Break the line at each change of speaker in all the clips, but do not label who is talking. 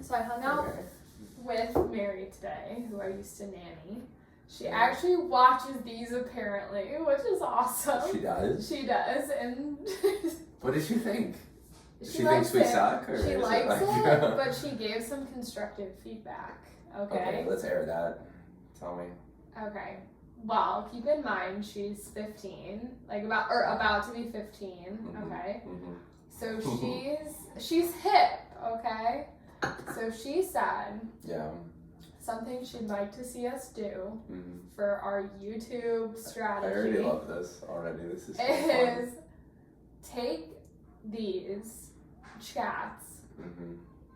So I hung out with Mary today, who I used to nanny. She actually watches these apparently, which is awesome.
She does?
She does, and...
What does she think?
She
thinks we suck? Or
she likes it, but she gave some constructive feedback, okay?
Let's air that. Tell me.
Okay. Well, keep in mind she's 15, about to be 15, okay?
Mm-hmm.
So she's hip, okay? So she said something she'd like to see us do for our YouTube strategy.
I already love this already. This is so fun.
Take these chats.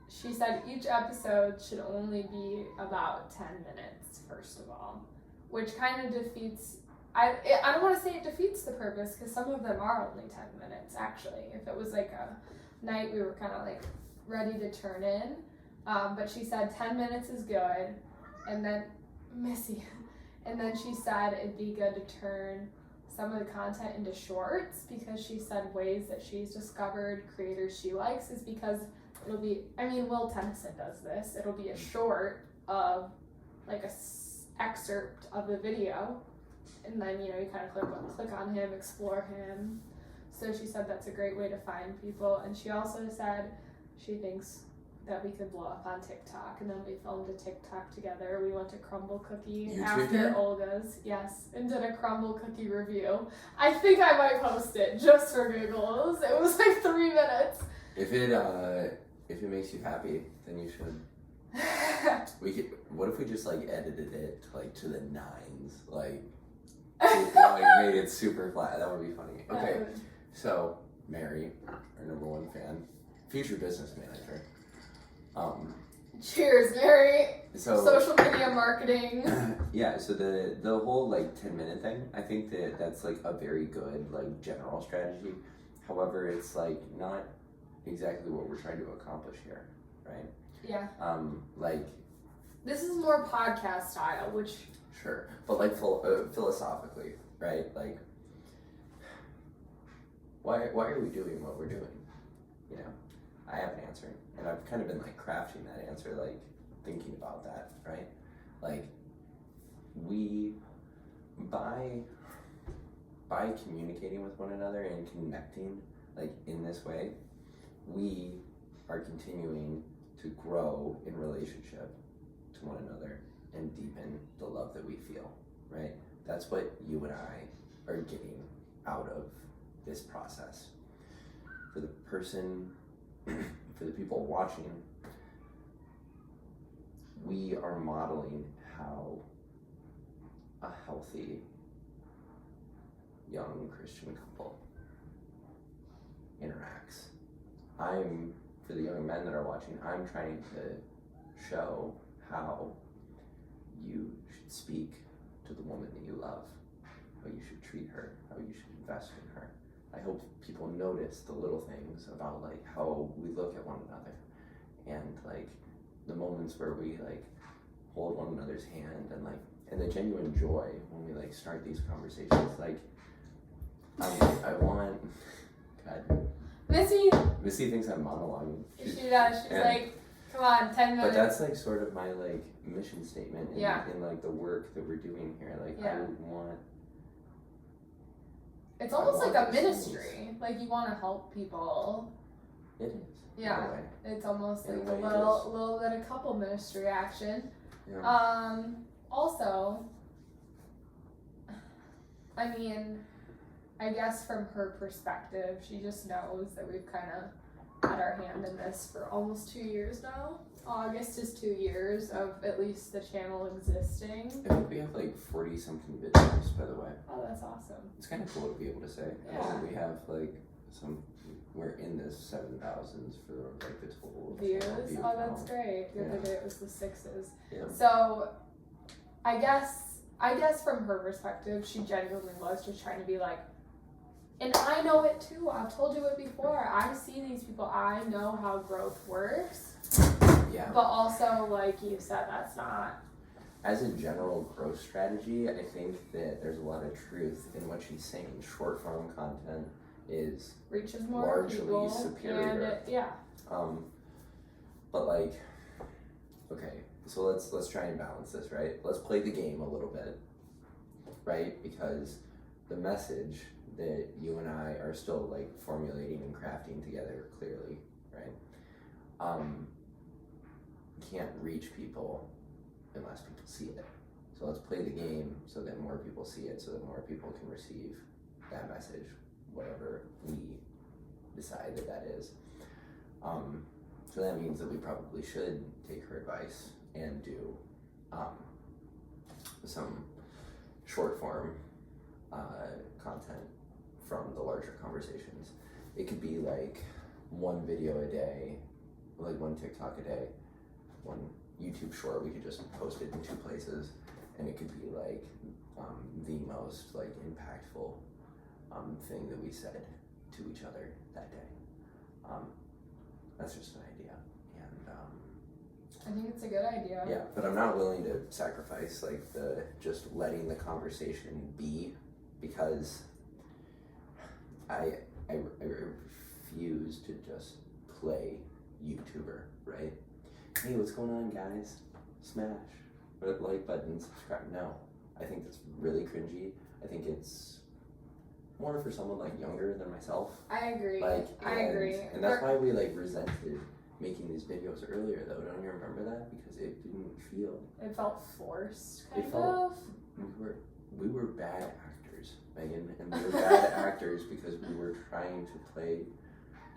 She said each episode should only be about 10 minutes, first of all, which kind of defeats, I don't want to say it defeats the purpose, because some of them are only 10 minutes, actually. If it was like a night we were kind of like ready to turn in, but she said 10 minutes is good, and then, Missy, and then she said it'd be good to turn some of the content into shorts, because she said ways that she's discovered creators she likes is because it'll be, Will Tennyson does this, it'll be a short of like a excerpt of the video, and then you kind of click on him, explore him. So she said that's a great way to find people, and she also said she thinks that we could blow up on TikTok, and then we filmed a TikTok together. We went to Crumble Cookie after Olga's, and did a Crumble Cookie review. I think I might post it just for giggles. It was like 3 minutes.
If it makes you happy, then you should. What if we just edited it to the 9s, made it super flat? That would be funny. Okay, so Mary, our number one fan, future business manager.
Cheers, Mary.
So
social media marketing.
Yeah, so the whole 10-minute thing, I think that's a very good general strategy. However, it's not exactly what we're trying to accomplish here, right?
Yeah.
This
is more podcast style, which
sure, but philosophically, right? Why are we doing what we're doing? I have an answer, and I've kind of been crafting that answer, thinking about that, right? We by communicating with one another and connecting in this way, we are continuing to grow in relationship to one another and deepen the love that we feel, right? That's what you and I are getting out of this process. For the people watching, we are modeling how a healthy young Christian couple interacts. For the young men that are watching, I'm trying to show how you should speak to the woman that you love, how you should treat her, how you should invest in her. I hope people notice the little things about how we look at one another, and the moments where we hold one another's hand, and the genuine joy when we start these conversations. I want God. Missy thinks I'm monologuing.
She does. She's come on, 10 minutes.
But that's sort of my mission statement in the work that we're doing here. I want.
It's almost like a ministry. You want to help people.
It is.
Yeah. It's almost a little bit of couple ministry action.
Yeah.
Also, I guess from her perspective, she just knows that we've kind of had our hand in this for almost 2 years now. August is 2 years of at least the channel existing.
I think we have 40 something videos, by the way.
Oh, that's awesome.
It's kind of cool to be able to say.
Yeah.
We have we're in the 7,000s for the total
views. Oh, that's
count.
Great. The other day it was the 6s.
Yeah.
So, I guess from her perspective, she genuinely was just trying to be and I know it too. I've told you it before. I see these people. I know how growth works.
Yeah.
But also, like you said, that's not.
As a general growth strategy, I think that there's a lot of truth in what she's saying. Short form content is
reaches more
largely
people,
superior.
and yeah.
But okay, so let's try and balance this, right? Let's play the game a little bit, right? Because the message that you and I are still like formulating and crafting together clearly, right? Can't reach people unless people see it. So let's play the game so that more people see it, so that more people can receive that message, whatever we decide that is. So that means that we probably should take her advice and do some short form content from the larger conversations. It could be like one video a day, like one TikTok a day, one YouTube short. We could just post it in 2 places, and it could be like the most like impactful thing that we said to each other that day. That's just an idea, and
I think it's a good idea.
yeah, but I'm not willing to sacrifice like the just letting the conversation be, because I refuse to just play YouTuber, right? Hey, what's going on, guys? Smash the like button, subscribe. No, I think that's really cringy. I think it's more for someone like younger than myself.
I agree.
I agree. And that's why we like resented making these videos earlier, though. Don't you remember that? Because it didn't feel.
It felt forced,
It
kind
felt-
of.
We were bad actors, Megan, and we were bad actors because we were trying to play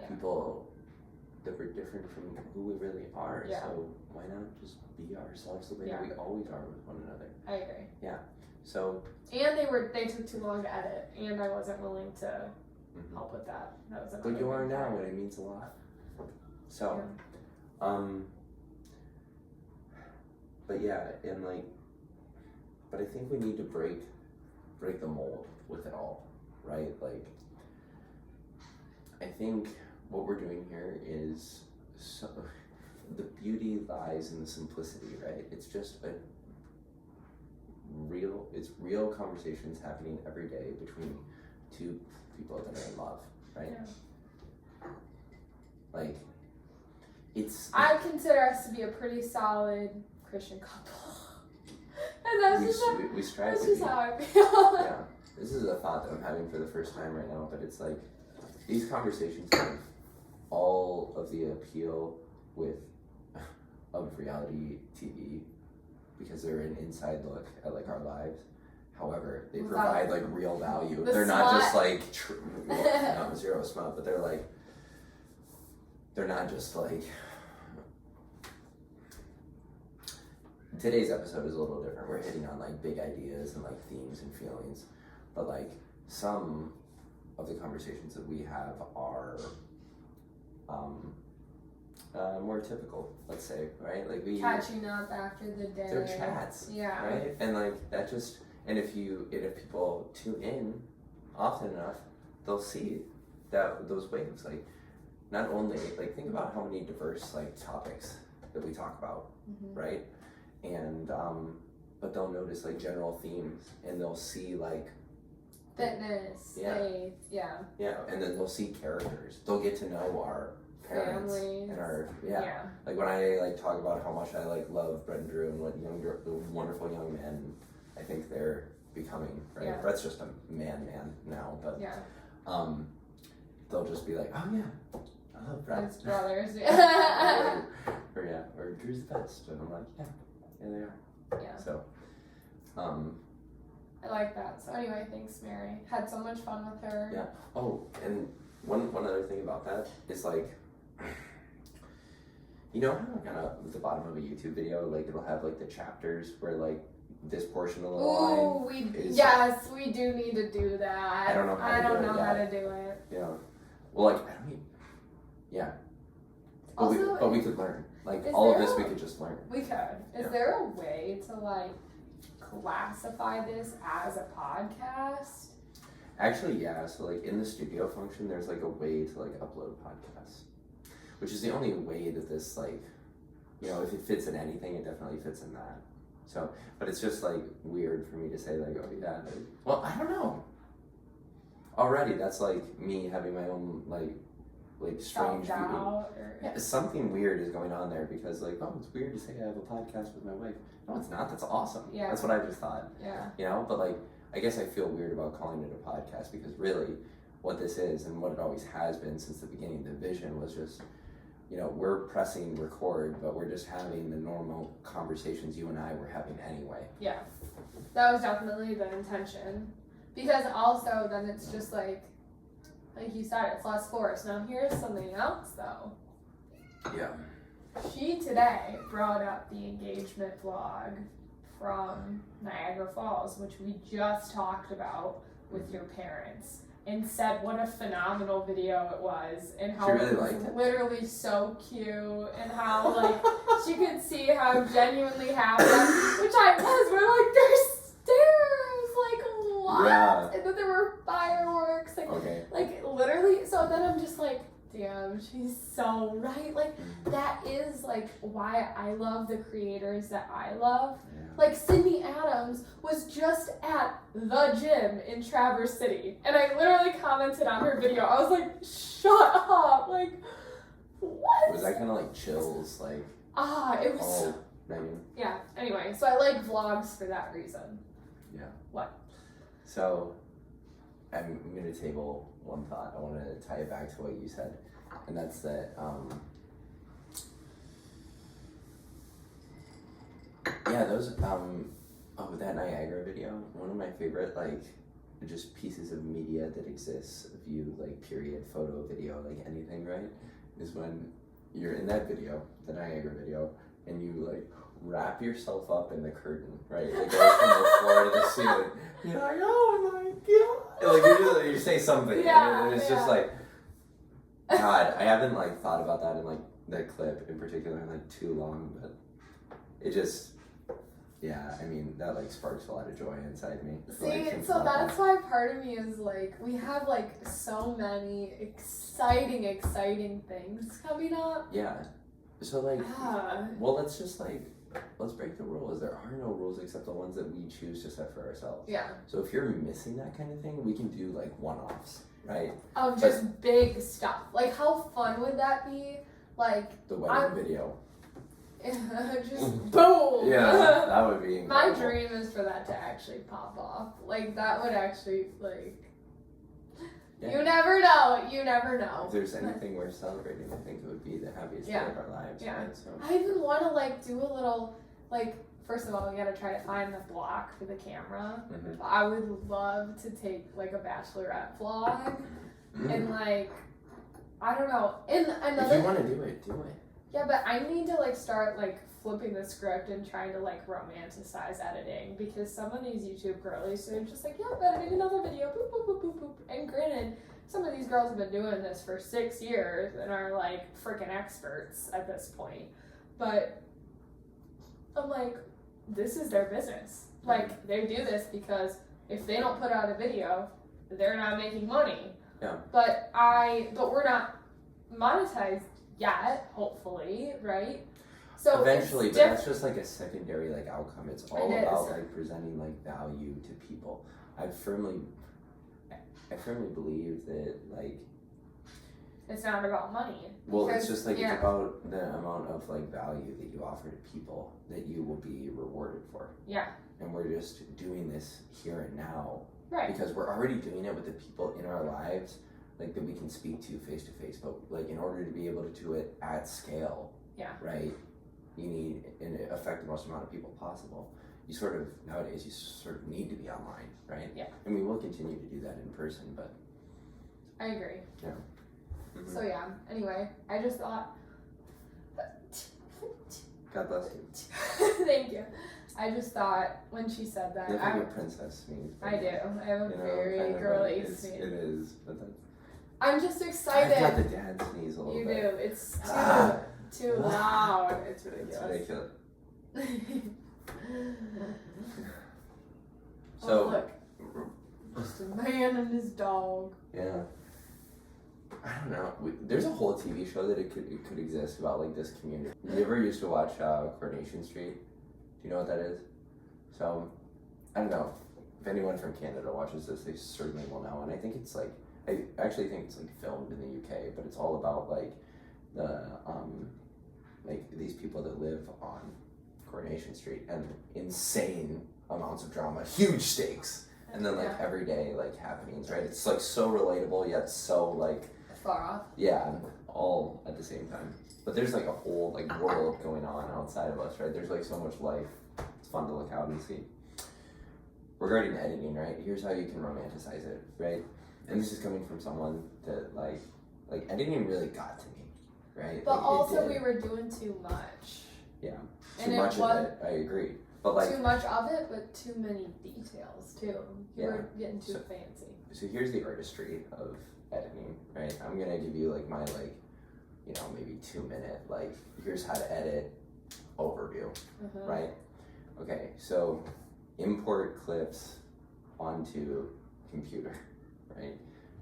people that were different from who we really are.
Yeah.
So why not just be ourselves the way that we always are with one another?
I agree.
Yeah. So.
And they took too long to edit, and I wasn't willing to help with that. That was another
But you are
big
now,
part.
and it means a lot. So, but yeah, and like, but I think we need to break the mold with it all, right? Like, I think what we're doing here is the beauty lies in the simplicity, right? It's just real conversations happening every day between 2 people that are in love, right?
Yeah.
Like,
I consider us to be a pretty solid Christian couple. And
we strive
that's
to
just
be.
how I feel.
Yeah, this is a thought that I'm having for the first time right now, but it's like these conversations have all of the appeal of reality TV because they're an inside look at like our lives. However, they provide like real value. They're not just like not zero smut, but they're not just like. Today's episode is a little different. We're hitting on like big ideas and like themes and feelings, but like some of the conversations that we have are more typical, let's say, right? Like we
catching up after the day.
They're chats,
yeah,
right? And like that just, and if people tune in often enough, they'll see those waves. Like not only like think about how many diverse like topics that we talk about, right? And but they'll notice like general themes, and they'll see like
fitness, faith, yeah,
and then they'll see characters. They'll get to know our parents
families
and our like when I like talk about how much I like love Brett and Drew and what wonderful young men I think they're becoming, right?
Yeah.
Brett's just a man now, but they'll just be like, oh yeah, I love Brett.
his brothers,
or Drew's the best, and I'm like, yeah, they are.
Yeah.
So,
I like that. So anyway, thanks, Mary. Had so much fun with her.
Yeah. Oh, and one other thing about that is like, you know how like at the bottom of a YouTube video, like it'll have like the chapters where like this portion of the line.
Yes, we do need to do that.
I don't know
how to do it.
Yeah. Well, like I don't even. Yeah. But we could learn. Like all of this, we could just learn.
We could. Is there a way to like classify this as a podcast?
Actually, yeah. So like in the studio function, there's like a way to like upload podcasts, which is the only way that this like, you know, if it fits in anything, it definitely fits in that. So, but it's just like weird for me to say like, oh yeah. Well, I don't know. Already, that's like me having my own like like strange
self-doubt
yeah, something weird is going on there because like, oh, it's weird to say I have a podcast with my wife. No, it's not. That's awesome.
Yeah.
That's what I just thought.
Yeah.
You know, but like, I guess I feel weird about calling it a podcast because really what this is and what it always has been since the beginning, the vision was just, you know, we're pressing record, but we're just having the normal conversations you and I were having anyway.
Yeah. That was definitely the intention. Because also then it's just like you said, it's less forced. Now here's something else though.
Yeah.
She today brought up the engagement vlog from Niagara Falls, which we just talked about with your parents, and said what a phenomenal video it was, and how
She really
it was
liked it.
literally so cute, and how like she could see how genuinely happy, which I was. We're like, there's stairs, like what?
Yeah.
And then there were fireworks, like
Okay.
like literally. So then I'm just like, damn, she's so right. Like that is like why I love the creators that I love.
Yeah.
Like Sydney Adams was just at the gym in Traverse City, and I literally commented on her video. I was like, shut up, like what?
Was that kind of like chills, like?
It was.
Oh, Megan.
Yeah. Anyway, so I like vlogs for that reason.
Yeah.
What?
So, I'm going to table one thought. I want to tie it back to what you said, and that's that. Yeah, those. That Niagara video. One of my favorite just pieces of media that exists of you, like period, photo, video, like anything, right? Is when you're in that video, the Niagara video, and you like wrap yourself up in the curtain, right? It goes from the floor to the ceiling. You're like, oh my god! Like you say something,
Yeah,
and it's just like, God, I haven't like thought about that in like that clip in particular in like too long, but it just, yeah, I mean that like sparks a lot of joy inside me.
See, so that's why part of me is like, we have like so many exciting things coming up.
Yeah. So like, well, let's break the rules. There are no rules except the ones that we choose to set for ourselves.
Yeah.
So if you're missing that kind of thing, we can do like one-offs, right?
Of just big stuff. Like, how fun would that be? Like
the wedding video.
just boom.
Yeah, that would be incredible.
My dream is for that to actually pop off. Like that would actually like. Yeah. You never know. You never know.
If there's anything worth celebrating, I think it would be the happiest day of our lives.
Yeah.
Right? So.
I even want to like do a little like. First of all, we gotta try to find the block for the camera.
Mm-hmm.
I would love to take like a bachelorette vlog and like I don't know. And another.
If you want to do it, do it.
Yeah, but I need to like start like flipping the script and trying to like romanticize editing, because some of these YouTube girlies are just like, yeah, editing another video, boop boop boop boop boop. And granted, some of these girls have been doing this for 6 years and are like freaking experts at this point. But I'm like, this is their business. Like they do this because if they don't put out a video, they're not making money.
Yeah.
But we're not monetized yet, hopefully, right? So
eventually, but that's just like a secondary like outcome. It's all about like presenting like value to people. I firmly believe that like
it's not about money.
Well, it's just like it's about the amount of like value that you offer to people that you will be rewarded for.
Yeah.
And we're just doing this here and now.
Right.
Because we're already doing it with the people in our lives, like that we can speak to face to face. But like in order to be able to do it at scale, right, you need and affect the most amount of people possible. You sort of nowadays need to be online, right?
Yeah.
And we will continue to do that in person, but
I agree.
Yeah. Mm-hmm.
So yeah. Anyway, I just thought.
God bless you.
Thank you. I just thought when she said that,
you have like a princess sneeze.
I do. I have a very girly sneeze.
It is, but that's.
I'm just excited.
I've got the dad sneeze a little bit.
You do. It's too loud. It's ridiculous.
It's ridiculous.
So look, just a man and his dog.
Yeah. I don't know. There's a whole TV show that it could exist about like this community. You ever used to watch Coronation Street? Do you know what that is? So, I don't know. If anyone from Canada watches this, they certainly will know. And I think it's like I actually think it's like filmed in the UK, but it's all about like the like these people that live on Coronation Street and insane amounts of drama, huge stakes, and then like everyday like happenings, right? It's like so relatable yet so like
far off.
Yeah, all at the same time. But there's like a whole like world going on outside of us, right? There's like so much life. It's fun to look out and see. Regarding editing, right? Here's how you can romanticize it, right? And this is coming from someone that like editing really got to me, right?
But
like,
also we were doing too much.
Yeah,
and
too much of it. I agree. But like
too much of it, but too many details too. You were getting too fancy.
So here's the artistry of editing, right? I'm gonna give you like my like, you know, maybe 2 minute like here's how to edit overview, right? Okay, so import clips onto computer, right?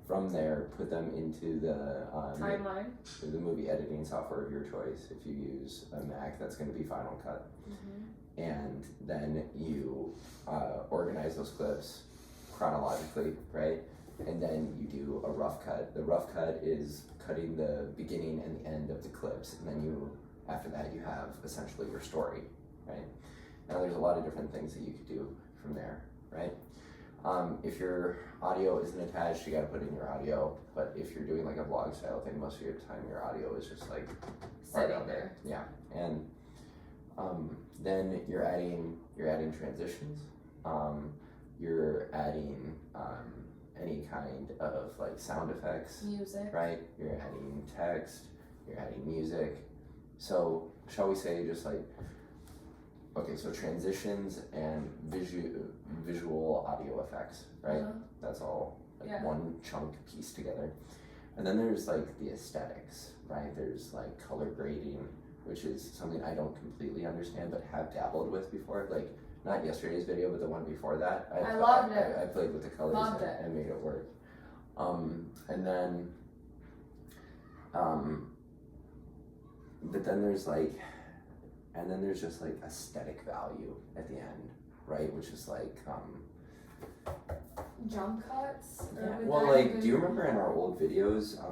From there, put them into the
timeline,
the movie editing software of your choice. If you use a Mac, that's going to be Final Cut. And then you organize those clips chronologically, right? And then you do a rough cut. The rough cut is cutting the beginning and the end of the clips, and then you, after that, you have essentially your story, right? Now there's a lot of different things that you could do from there, right? If your audio isn't attached, you got to put in your audio. But if you're doing like a vlog style thing, most of your time your audio is just like
sitting there.
Yeah, and then you're adding transitions. You're adding any kind of like sound effects,
music,
right? You're adding text. You're adding music. So shall we say just like, okay, so transitions and visual audio effects, right? That's all like one chunk pieced together. And then there's like the aesthetics, right? There's like color grading, which is something I don't completely understand but have dabbled with before. Like not yesterday's video, but the one before that.
I loved it.
I played with the colors and made it work. And then but then there's like, and then there's just like aesthetic value at the end, right? Which is like
jump cuts.
Yeah. Well, like, do you remember in our old videos? I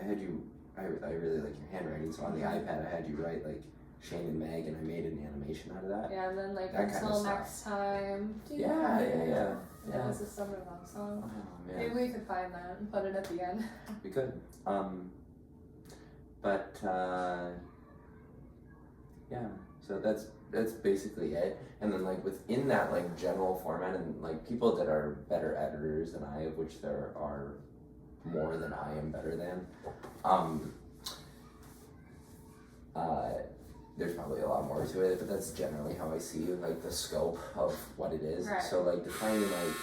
really like your handwriting. So on the iPad, I had you write like Shane and Meg, and I made an animation out of that.
Yeah, and then like
that
until next time.
Yeah.
That was a Summer Love song.
Oh, man.
Maybe we could find that and put it at the end.
We could. But yeah. So that's basically it. And then like within that like general format, and like people that are better editors than I, of which there are more than I am better than, there's probably a lot more to it, but that's generally how I see like the scope of what it is.
Right.
So like defining like,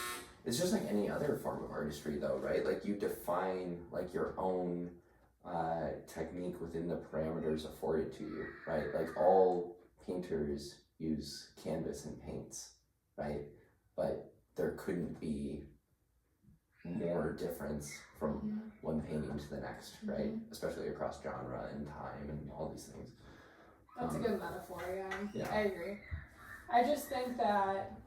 it's just like any other form of artistry though, right? Like you define like your own technique within the parameters afforded to you, right? Like all painters use canvas and paints, right? But there couldn't be more difference from one painting to the next, right? Especially across genre and time and all these things.
That's a good metaphor,
yeah.
I agree. I just think that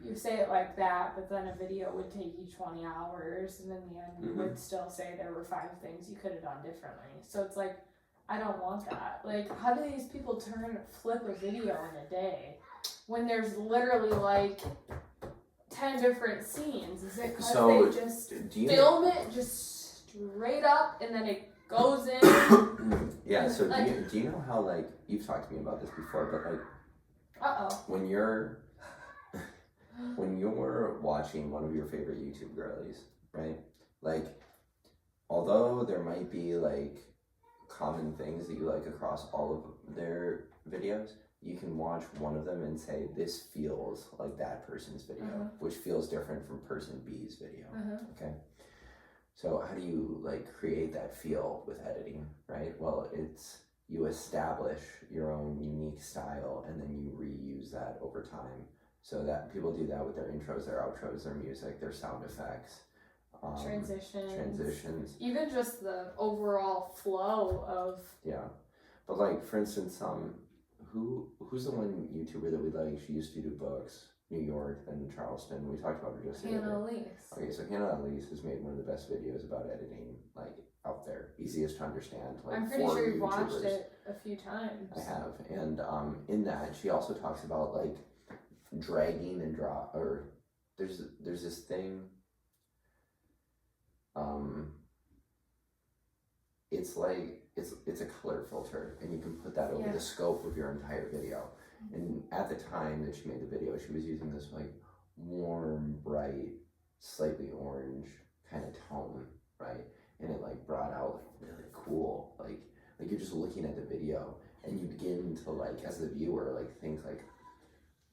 you say it like that, but then a video would take you 20 hours, and in the end you would still say there were 5 things you could have done differently. So it's like, I don't want that. Like, how do these people flip a video in a day when there's literally like 10 different scenes? Is it because they just film it just straight up and then it goes in?
Yeah, so like, do you know how, like, you've talked to me about this before, but like, when you're watching one of your favorite YouTube girlies, right? Like, although there might be like common things that you like across all of their videos, you can watch one of them and say, this feels like that person's video, which feels different from person B's video, okay? So how do you like create that feel with editing, right? Well, it's you establish your own unique style and then you reuse that over time. So that people do that with their intros, their outros, their music, their sound effects. Transitions. Even
just the overall flow of...
Yeah. But like, for instance, who's the one YouTuber that we like? She used to do books. New York, then Charleston. We talked about her just the other
Hannah
day.
Elise.
Okay, so Hannah Elise has made one of the best videos about editing, like, out there. Easiest to understand. Like,
I'm pretty
for
sure you've watched
YouTubers.
it a few times.
I have, and in that she also talks about like dragging and drop, or there's this thing. It's like it's a color filter, and you can put that over the scope of your entire video. And at the time that she made the video, she was using this like warm, bright, slightly orange kind of tone, right? And it like brought out like really cool, like you're just looking at the video and you begin to like, as the viewer, like think like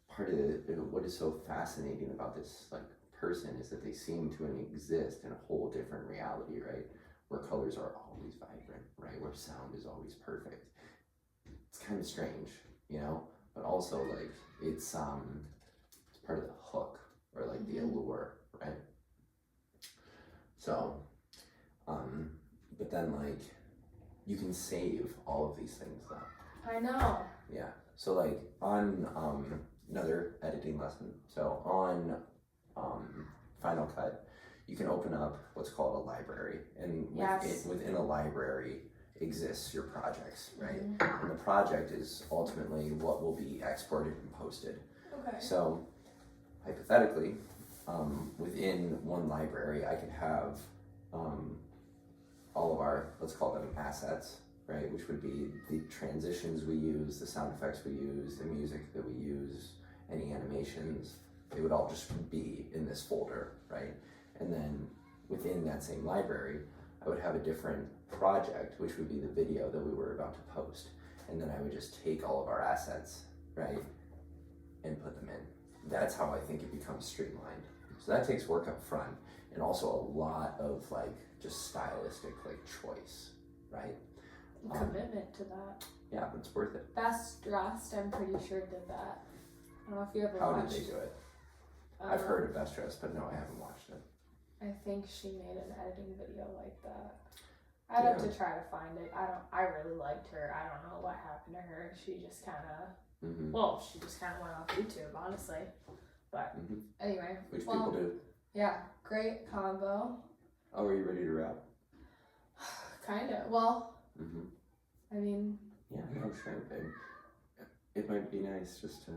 part of what is so fascinating about this like person is that they seem to exist in a whole different reality, right? Where colors are always vibrant, right? Where sound is always perfect. It's kind of strange, you know, but also like it's part of the hook or like the allure, right? So, but then like you can save all of these things though.
I know.
Yeah. So like on another editing lesson. So on Final Cut, you can open up what's called a library, and within a library exists your projects, right? Mm-hmm. And the project is ultimately what will be exported and posted.
Okay.
So hypothetically, within one library, I could have all of our, let's call them assets, right? Which would be the transitions we use, the sound effects we use, the music that we use, any animations. They would all just be in this folder, right? And then within that same library, I would have a different project, which would be the video that we were about to post. And then I would just take all of our assets, right? And put them in. That's how I think it becomes streamlined. So that takes work up front, and also a lot of like just stylistic like choice, right?
Commitment to that.
Yeah, but it's worth it.
Best Dressed, I'm pretty sure did that. I don't know if you ever
How
watched.
did they do it? I've heard of Best Dressed, but no, I haven't watched it.
I think she made an editing video like that. I'd have to try to find it. I really liked her. I don't know what happened to her. She just kind of, well, she just kind of went off YouTube, honestly. But anyway.
Which people do.
Yeah, great combo.
Oh, are you ready to wrap?
Kind of. Well, I mean.
Yeah, no, sure, babe. It might be nice just to,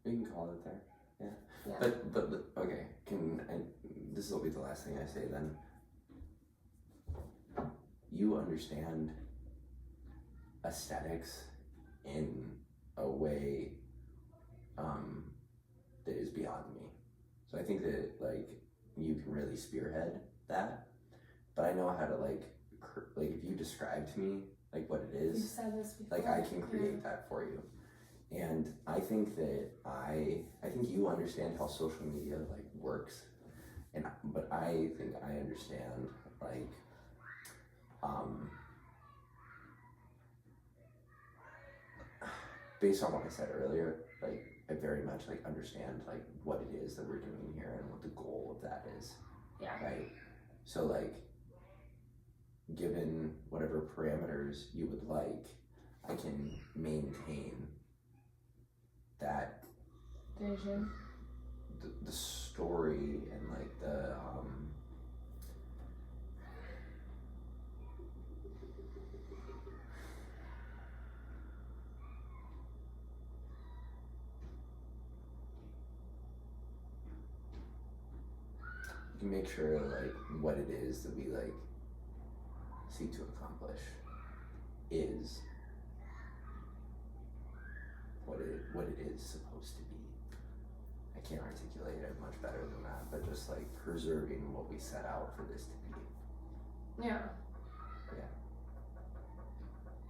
we can call it there. Yeah. But okay, this will be the last thing I say then. You understand aesthetics in a way that is beyond me. So I think that like you can really spearhead that, but I know how to like if you describe to me like what it is,
you've said this before.
like I can create that for you. And I think that I think you understand how social media like works, but I think I understand like based on what I said earlier, like I very much like understand like what it is that we're doing here and what the goal of that is.
Yeah.
Right. So like, given whatever parameters you would like, I can maintain that
vision,
the story, and like the you can make sure like what it is that we like seek to accomplish is what it is supposed to be. I can't articulate it much better than that, but just like preserving what we set out for this to be.
Yeah.
Yeah.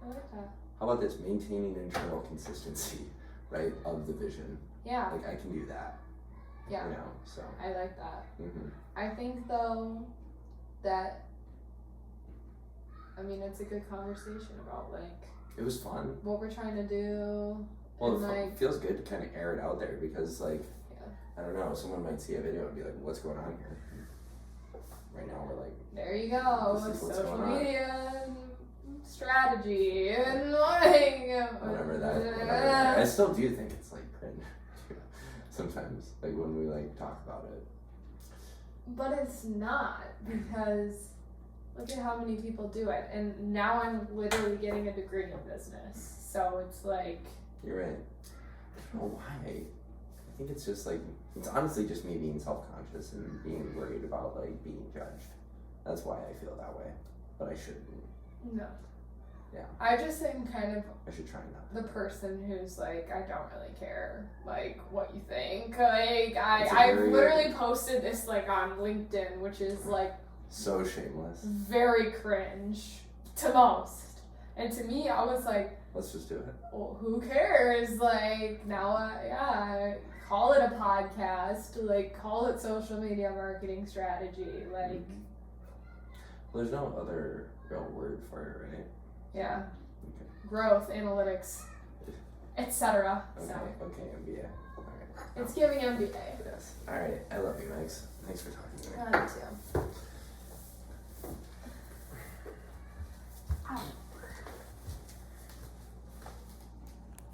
I like that.
How about this? Maintaining internal consistency, right, of the vision.
Yeah.
Like I can do that.
Yeah.
You know, so.
I like that.
Mm-hmm.
I think though that, I mean, it's a good conversation about like.
It was fun.
What we're trying to do.
Well, it feels good to kind of air it out there because like,
yeah.
I don't know, someone might see a video and be like, what's going on here? Right now we're like.
There you go.
Social
media and strategy and like.
Whatever that. I still do think it's like cringe. sometimes, like when we like talk about it.
But it's not, because look at how many people do it, and now I'm literally getting a degree in business, so it's like.
You're right. I don't know why. I think it's just like, it's honestly just me being self-conscious and being worried about like being judged. That's why I feel that way, but I shouldn't.
No.
Yeah.
I just am kind of
I should try not.
the person who's like, I don't really care, like, what you think. Like, I've literally posted this, like, on LinkedIn, which is, like,
so shameless.
Very cringe to most. And to me, I was like,
let's just do it.
Well, who cares? Like, now, call it a podcast, like, call it social media marketing strategy, like.
Mm-hmm. Well, there's no other real word for it, right?
Yeah.
Okay.
Growth, analytics, etc.
Okay,
So.
okay, MBA. Okay.
It's giving MBA.
Yes. Alright, I love you, Max. Thanks for talking to me.
I do too. Ow.